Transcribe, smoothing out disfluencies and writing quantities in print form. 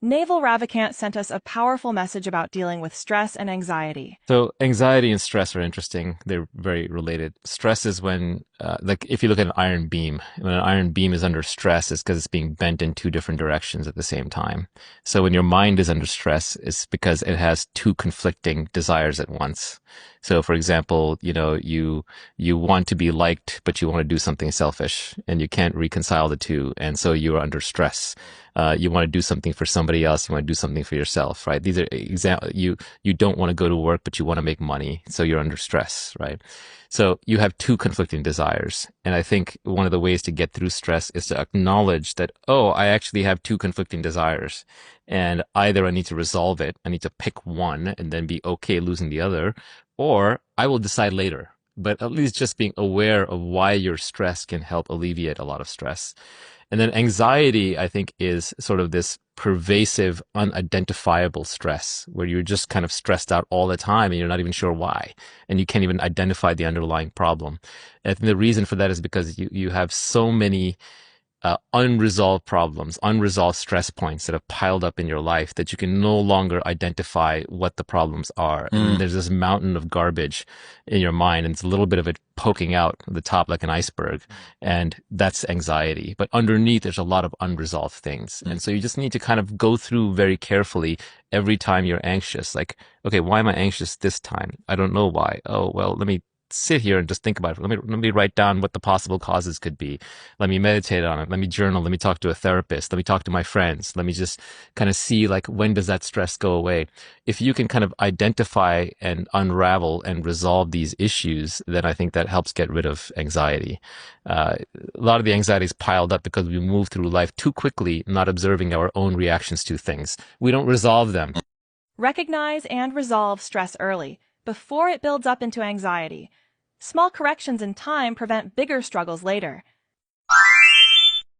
Naval Ravikant sent us a powerful message about dealing with stress and anxiety. So anxiety and stress are interesting. They're very related. Stress is when, like, if you look at an iron beam, when an iron beam is under stress, it's because it's being bent in two different directions at the same time. So when your mind is under stress, it's because it has two conflicting desires at once. So, for example, you want to be liked, but you want to do something selfish, and you can't reconcile the two, and so you're under stress. You want to do something for somebody else, you want to do something for yourself, right? These are you don't want to go to work, but you want to make money. So you're under stress, right? So you have two conflicting desires. And I think one of the ways to get through stress is to acknowledge that, oh, I actually have two conflicting desires. And either I need to resolve it, I need to pick one and then be okay losing the other, or I will decide later. But at least just being aware of why you're stressed can help alleviate a lot of stress. And then anxiety, I think, is sort of this pervasive, unidentifiable stress where you're just kind of stressed out all the time and you're not even sure why. And you can't even identify the underlying problem. And I think the reason for that is because you have so many unresolved problems, unresolved stress points that have piled up in your life that you can no longer identify what the problems are. And Mm. there's this mountain of garbage in your mind, and it's a little bit of it poking out the top like an iceberg. And that's anxiety. But underneath, there's a lot of unresolved things. And so you just need to kind of go through very carefully every time you're anxious. Like, okay, why am I anxious this time? I don't know why. Oh, well, let me sit here and just think about it. Let me write down what the possible causes could be. Let me meditate on it. Let me journal. Let me talk to a therapist. Let me talk to my friends. Let me just kind of see, like, when does that stress go away? If you can kind of identify and unravel and resolve these issues, then I think that helps get rid of anxiety. A lot of the anxiety is piled up because we move through life too quickly, not observing our own reactions to things. We don't resolve them. Recognize and resolve stress early, before it builds up into anxiety. Small corrections in time prevent bigger struggles later.